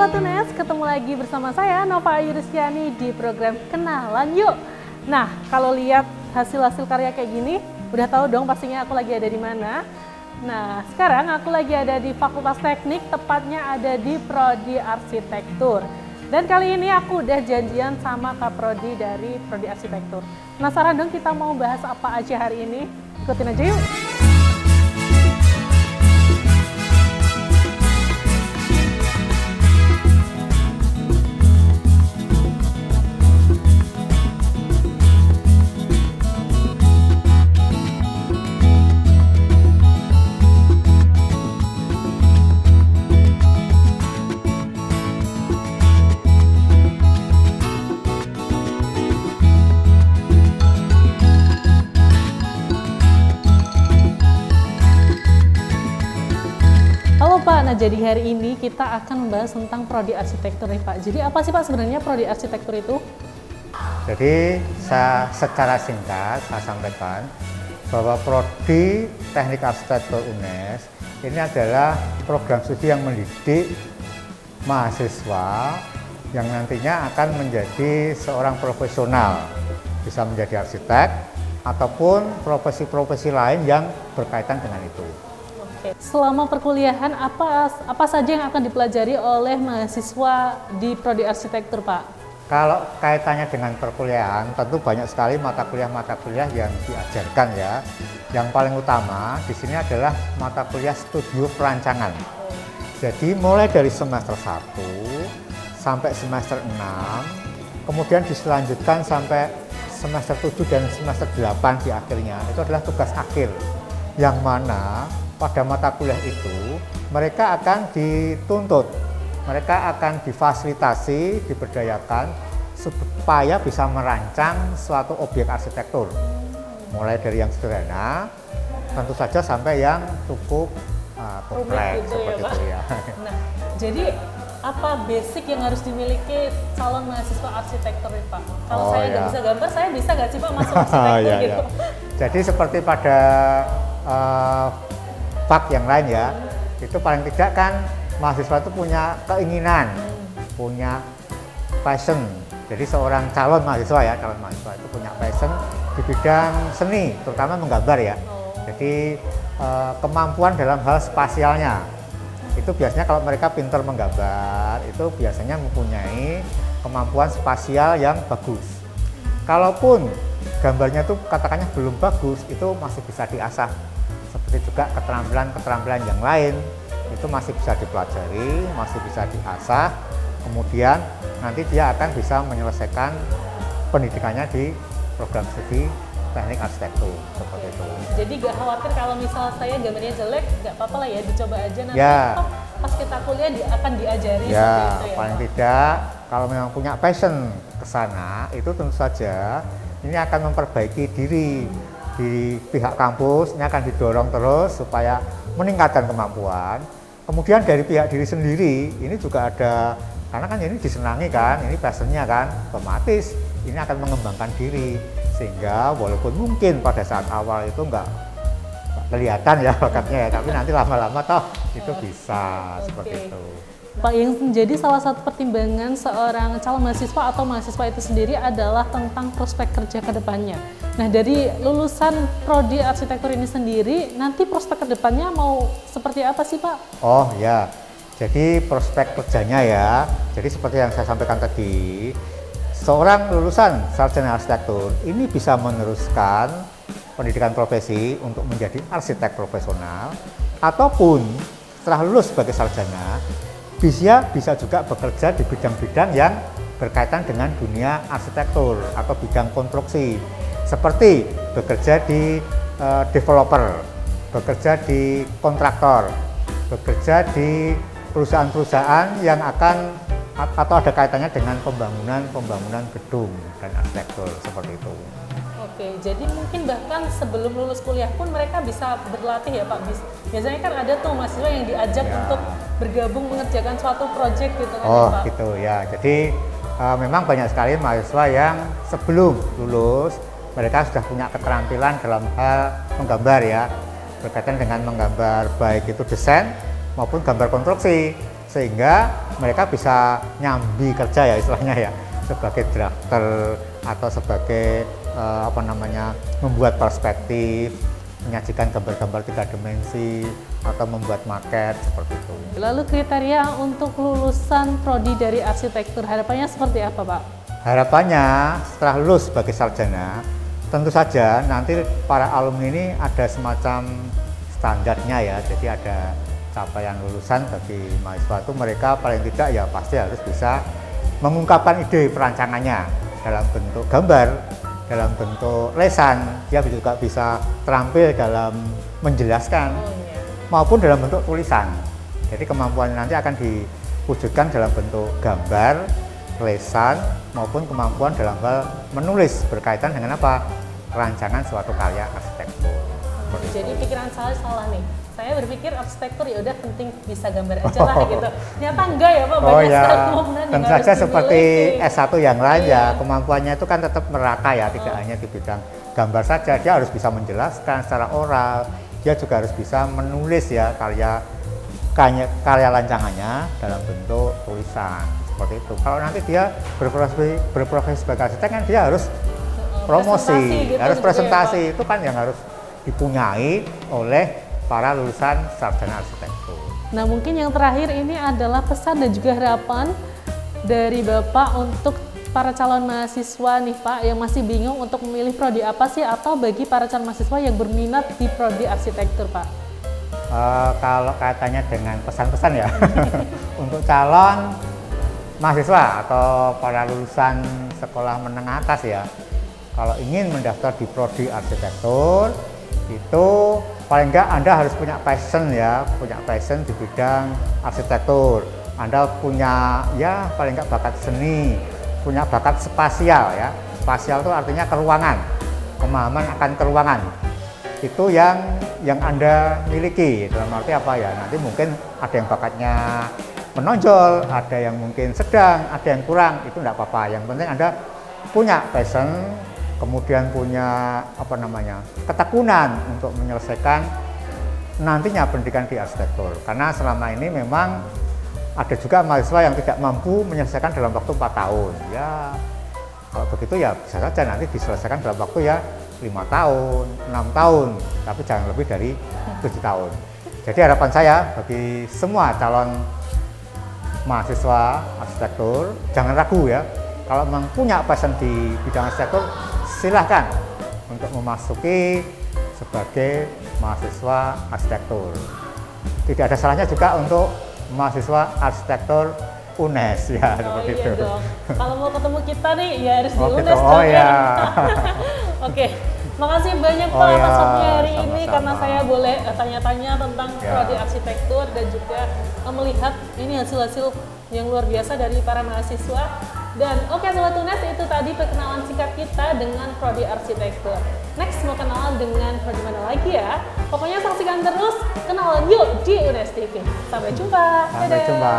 Sobat UNES, ketemu lagi bersama saya Nova Ayu Rizkyani di program Kenalan Yuk. Nah, kalau lihat hasil-hasil karya kayak gini, udah tahu dong pastinya aku lagi ada di mana. Nah, sekarang aku lagi ada di Fakultas Teknik, tepatnya ada di Prodi Arsitektur. Dan kali ini aku udah janjian sama Kak Prodi dari Prodi Arsitektur. Penasaran dong kita mau bahas apa aja hari ini? Ikutin aja yuk! Nah, jadi hari ini kita akan membahas tentang Prodi Arsitektur nih Pak. Jadi apa sih Pak sebenarnya Prodi Arsitektur itu? Jadi secara singkat saya sampaikan bahwa Prodi Teknik Arsitektur UNES ini adalah program studi yang mendidik mahasiswa yang nantinya akan menjadi seorang profesional, bisa menjadi arsitek ataupun profesi-profesi lain yang berkaitan dengan itu. Selama perkuliahan apa saja yang akan dipelajari oleh mahasiswa di Prodi Arsitektur, Pak? Kalau kaitannya dengan perkuliahan, tentu banyak sekali mata kuliah yang diajarkan ya. Yang paling utama di sini adalah mata kuliah studio perancangan. Jadi mulai dari semester 1 sampai semester 6, kemudian diselanjutkan sampai semester 7 dan semester 8 di akhirnya. Itu adalah tugas akhir yang mana pada mata kuliah itu mereka akan dituntut, mereka akan difasilitasi, diberdayakan supaya bisa merancang suatu objek arsitektur. Mulai dari yang sederhana, tentu saja sampai yang cukup kompleks gitu seperti ya, itu ya. Nah, jadi apa basic yang harus dimiliki calon mahasiswa arsitektur nih Pak? Kalau saya nggak bisa gambar, saya bisa nggak sih Pak masuk arsitektur gitu? Jadi seperti pada fak yang lain ya, itu paling tidak kan mahasiswa itu punya keinginan, punya passion. Jadi seorang calon mahasiswa itu punya passion di bidang seni, terutama menggambar ya. Jadi kemampuan dalam hal spasialnya, itu biasanya kalau mereka pintar menggambar, itu biasanya mempunyai kemampuan spasial yang bagus. Kalaupun gambarnya itu katakannya belum bagus, itu masih bisa diasah. Seperti juga keterampilan yang lain itu masih bisa dipelajari, masih bisa diasah, kemudian nanti dia akan bisa menyelesaikan pendidikannya di program studi teknik arsitektur seperti itu. Jadi gak khawatir kalau misal saya gambarnya jelek, gak apa-apa lah ya, dicoba aja nanti pas kita kuliah akan diajari ya, seperti itu ya. Paling tidak kalau memang punya passion ke sana, itu tentu saja ini akan memperbaiki diri di pihak kampus, ini akan didorong terus supaya meningkatkan kemampuan. Kemudian dari pihak diri sendiri, ini juga ada, karena kan ini disenangi kan, ini passionnya kan, otomatis ini akan mengembangkan diri. Sehingga walaupun mungkin pada saat awal itu enggak kelihatan ya bakatnya ya, tapi nanti lama-lama toh itu bisa seperti itu. Pak, yang menjadi salah satu pertimbangan seorang calon mahasiswa atau mahasiswa itu sendiri adalah tentang prospek kerja ke depannya. Nah, dari lulusan Prodi Arsitektur ini sendiri, nanti prospek ke depannya mau seperti apa sih Pak? Oh ya, jadi prospek kerjanya ya, jadi seperti yang saya sampaikan tadi, seorang lulusan sarjana arsitektur ini bisa meneruskan pendidikan profesi untuk menjadi arsitek profesional, ataupun setelah lulus sebagai sarjana, bisa juga bekerja di bidang-bidang yang berkaitan dengan dunia arsitektur atau bidang konstruksi, seperti bekerja di developer, bekerja di kontraktor, bekerja di perusahaan-perusahaan yang akan atau ada kaitannya dengan pembangunan gedung dan arsitektur seperti itu. Oke, jadi mungkin bahkan sebelum lulus kuliah pun mereka bisa berlatih ya Pak. Biasanya kan ada tuh mahasiswa yang diajak untuk bergabung mengerjakan suatu proyek gitu kan ya Pak? Gitu ya. Jadi memang banyak sekali mahasiswa yang sebelum lulus mereka sudah punya keterampilan dalam hal menggambar ya, berkaitan dengan menggambar baik itu desain maupun gambar konstruksi. sehingga mereka bisa nyambi kerja ya istilahnya ya, sebagai drafter atau sebagai membuat perspektif, menyajikan gambar-gambar 3 dimensi atau membuat maket seperti itu. Lalu kriteria untuk lulusan prodi dari arsitektur harapannya seperti apa, Pak? Harapannya setelah lulus sebagai sarjana, tentu saja nanti para alumni ini ada semacam standarnya ya. Jadi ada capaian lulusan bagi mahasiswa itu, mereka paling tidak ya pasti harus bisa mengungkapkan ide perancangannya dalam bentuk gambar, dalam bentuk lesan, dia juga bisa terampil dalam menjelaskan maupun dalam bentuk tulisan. Jadi kemampuan nanti akan diwujudkan dalam bentuk gambar, lesan maupun kemampuan dalam hal menulis berkaitan dengan apa? Rancangan suatu karya arsitektur. Jadi pikiran saya salah nih. Saya berpikir arsitektur ya udah penting bisa gambar aja lah gitu. Ternyata enggak ya Pak, banyak sekali kemampuan yang tentu harus saja seperti dimiliki. S1 yang lain ya, kemampuannya itu kan tetap merata ya, tidak hanya di bidang gambar saja, dia harus bisa menjelaskan secara oral, dia juga harus bisa menulis ya karya rancangannya dalam bentuk tulisan seperti itu. Kalau nanti dia berprofesi sebagai arsitek kan dia harus promosi, gitu harus juga presentasi, ya, itu kan yang harus dipunyai oleh para lulusan sarjana arsitektur. Nah mungkin yang terakhir ini adalah pesan dan juga harapan dari Bapak untuk para calon mahasiswa nih Pak yang masih bingung untuk memilih prodi apa sih, atau bagi para calon mahasiswa yang berminat di prodi arsitektur Pak. Kalau kaitannya dengan pesan-pesan ya untuk calon mahasiswa atau para lulusan sekolah menengah atas ya, kalau ingin mendaftar di prodi arsitektur itu paling enggak Anda harus punya passion ya, punya passion di bidang arsitektur. Anda punya ya paling enggak bakat seni, punya bakat spasial ya. Spasial itu artinya keruangan, pemahaman akan keruangan. Itu yang Anda miliki. Dalam arti apa ya? Nanti mungkin ada yang bakatnya menonjol, ada yang mungkin sedang, ada yang kurang. Itu enggak apa-apa. Yang penting Anda punya passion, kemudian punya ketekunan untuk menyelesaikan nantinya pendidikan di arsitektur. Karena selama ini memang ada juga mahasiswa yang tidak mampu menyelesaikan dalam waktu 4 tahun. Ya, kalau begitu ya bisa saja nanti diselesaikan dalam waktu ya 5 tahun, 6 tahun, tapi jangan lebih dari 7 tahun. Jadi harapan saya bagi semua calon mahasiswa arsitektur, jangan ragu ya. Kalau memang punya passion di bidang arsitektur, silahkan untuk memasuki sebagai mahasiswa arsitektur. Tidak ada salahnya juga untuk mahasiswa arsitektur UNES ya, seperti iya itu. Dong. Kalau mau ketemu kita nih ya harus di gitu. UNES Oh ya. Oke, makasih banyak Pak atas waktunya hari ini karena saya boleh tanya-tanya tentang prodi arsitektur dan juga melihat ini hasil-hasil yang luar biasa dari para mahasiswa. Dan oke Sobat UNES, itu tadi perkenalan singkat kita dengan prodi arsitektur. Next mau kenalan dengan prodi mana lagi ya? Pokoknya saksikan terus Kenalan Yuk di UNES TV. Sampai jumpa. Sampai jumpa.